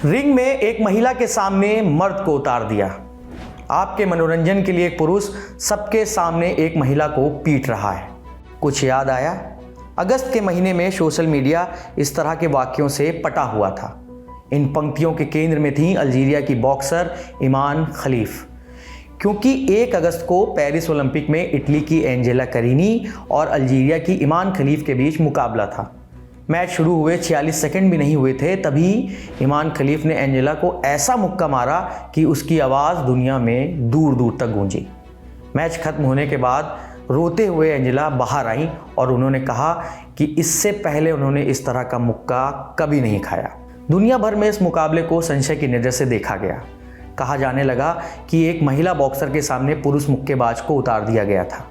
Ring में एक महिला के सामने मर्द को उतार दिया। आपके मनोरंजन के लिए एक पुरुष सबके सामने एक महिला को पीट रहा है। कुछ याद आया? अगस्त के महीने में सोशल मीडिया इस तरह के वाक्यों से पटा हुआ था। इन पंक्तियों के केंद्र में थी अल्जीरिया की बॉक्सर ईमान खलीफ, क्योंकि 1 अगस्त को पेरिस ओलंपिक में इटली की एंजेला करीनी और अल्जीरिया की ईमान खलीफ के बीच मुकाबला था। मैच शुरू हुए 46 सेकंड भी नहीं हुए थे, तभी ईमान खलीफ ने एंजेला को ऐसा मुक्का मारा कि उसकी आवाज़ दुनिया में दूर दूर तक गूंजी। मैच खत्म होने के बाद रोते हुए एंजेला बाहर आई और उन्होंने कहा कि इससे पहले उन्होंने इस तरह का मुक्का कभी नहीं खाया। दुनिया भर में इस मुकाबले को संशय की नज़र से देखा गया। कहा जाने लगा कि एक महिला बॉक्सर के सामने पुरुष मुक्केबाज को उतार दिया गया था।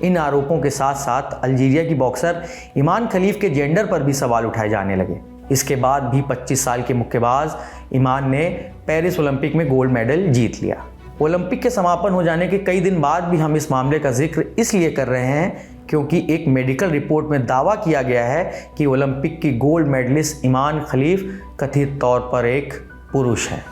इन आरोपों के साथ साथ अल्जीरिया की बॉक्सर ईमान खलीफ के जेंडर पर भी सवाल उठाए जाने लगे। इसके बाद भी 25 साल के मुक्केबाज ईमान ने पेरिस ओलंपिक में गोल्ड मेडल जीत लिया। ओलंपिक के समापन हो जाने के कई दिन बाद भी हम इस मामले का जिक्र इसलिए कर रहे हैं क्योंकि एक मेडिकल रिपोर्ट में दावा किया गया है कि ओलंपिक की गोल्ड मेडलिस्ट ईमान खलीफ कथित तौर पर एक पुरुष है।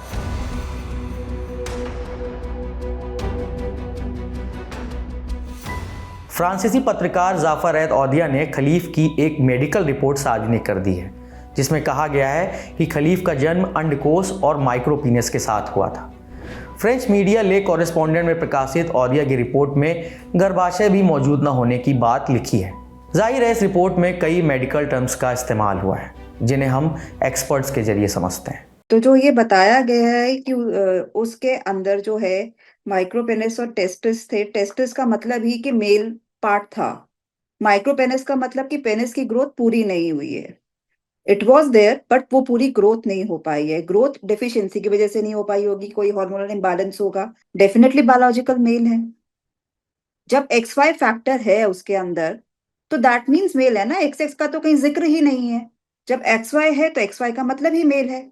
फ्रांसीसी पत्रकार जाफर एद औदिया ने खलीफ की एक मेडिकल रिपोर्ट सार्वजनिक कर दी है, जिसमें कहा गया है कि खलीफ का जन्म अंडकोश और माइक्रोपीनस के साथ हुआ था। फ्रेंच मीडिया ले कॉरेस्पॉन्डेंट में प्रकाशित औदिया की रिपोर्ट में गर्भाशय भी मौजूद न होने की बात लिखी है। जाहिर है इस रिपोर्ट में कई मेडिकल टर्म्स का इस्तेमाल हुआ है जिन्हें हम एक्सपर्ट्स के जरिए समझते हैं। तो जो ये बताया गया है कि उसके अंदर जो है माइक्रोपेनिस और टेस्टिस थे। टेस्टिस का मतलब ही कि मेल पार्ट था। माइक्रोपेनिस का मतलब कि पेनिस की ग्रोथ पूरी नहीं हुई है। इट वॉज देयर बट वो पूरी ग्रोथ नहीं हो पाई है। ग्रोथ डेफिशिएंसी की वजह से नहीं हो पाई होगी, कोई हार्मोनल इम्बैलेंस होगा, डेफिनेटली बायोलॉजिकल मेल है। जब XY फैक्टर है उसके अंदर तो दैट मीन्स मेल है ना। XX का तो कहीं जिक्र ही नहीं है। जब XY है तो XY का मतलब ही मेल है।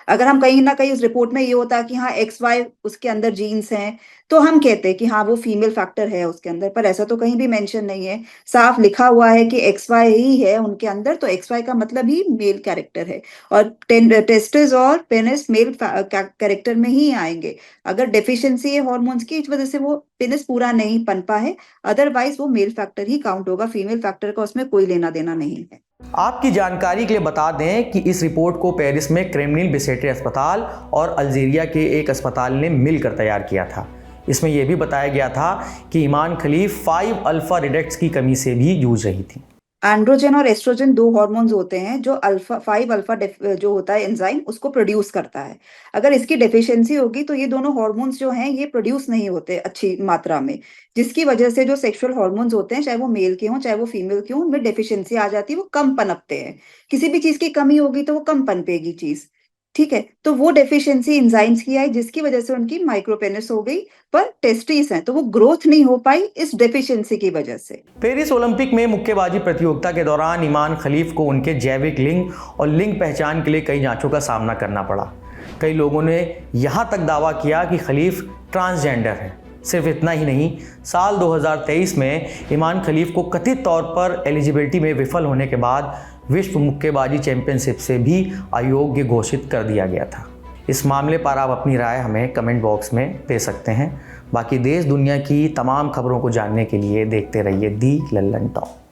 अगर हम कहीं ना कहीं उस रिपोर्ट में ये होता कि हाँ XY उसके अंदर जीन्स हैं तो हम कहते कि हाँ वो फीमेल फैक्टर है उसके अंदर, पर ऐसा तो कहीं भी मेंशन नहीं है। साफ लिखा हुआ है कि XY ही है उनके अंदर, तो XY का मतलब ही मेल कैरेक्टर है और टेस्टिस और पेनिस मेल कैरेक्टर में ही आएंगे। अगर डेफिशिएंसी है हॉर्मोन्स की, इस वजह से वो पेनिस पूरा नहीं पनपा है, अदरवाइज वो मेल फैक्टर ही काउंट होगा। फीमेल फैक्टर का उसमें कोई लेना देना नहीं है। आपकी जानकारी के लिए बता दें कि इस रिपोर्ट को पेरिस में क्रेमलिन बिसेटे अस्पताल और अल्जीरिया के एक अस्पताल ने मिलकर तैयार किया था। इसमें यह भी बताया गया था कि ईमान खलीफ 5 अल्फा रिडक्स की कमी से भी जूझ रही थी। एंड्रोजन और एस्ट्रोजन 2 हार्मोन्स होते हैं जो 5 अल्फा जो होता है एंजाइम उसको प्रोड्यूस करता है। अगर इसकी डेफिशिएंसी होगी तो ये दोनों हार्मोन्स जो हैं ये प्रोड्यूस नहीं होते अच्छी मात्रा में, जिसकी वजह से जो सेक्सुअल हार्मोन्स होते हैं चाहे वो मेल के हों चाहे वो फीमेल के हों, उनमें डेफिशिएंसी आ जाती है, वो कम पनपते हैं। किसी भी चीज की कमी होगी तो वो कम पनपेगी चीज, ठीक है। तो वो डेफिशिएंसी एंजाइम्स की आई जिसकी वजह से उनकी माइक्रोपेनिस हो गई, पर टेस्टिस हैं तो वो ग्रोथ नहीं हो पाई इस डेफिशिएंसी की वजह से। पेरिस ओलंपिक में मुक्केबाजी प्रतियोगिता के दौरान ईमान खलीफ को उनके जैविक लिंग और लिंग पहचान के लिए कई जांचों का सामना करना पड़ा। कई लोगों ने यहां तक दावा किया कि खलीफ ट्रांसजेंडर है। सिर्फ इतना ही नहीं, साल 2023 में ईमान खलीफ को कथित तौर पर एलिजिबिलिटी में विफल होने के बाद विश्व मुक्केबाजी चैंपियनशिप से भी अयोग्य घोषित कर दिया गया था। इस मामले पर आप अपनी राय हमें कमेंट बॉक्स में दे सकते हैं। बाकी देश दुनिया की तमाम खबरों को जानने के लिए देखते रहिए दी लल्लन टॉक।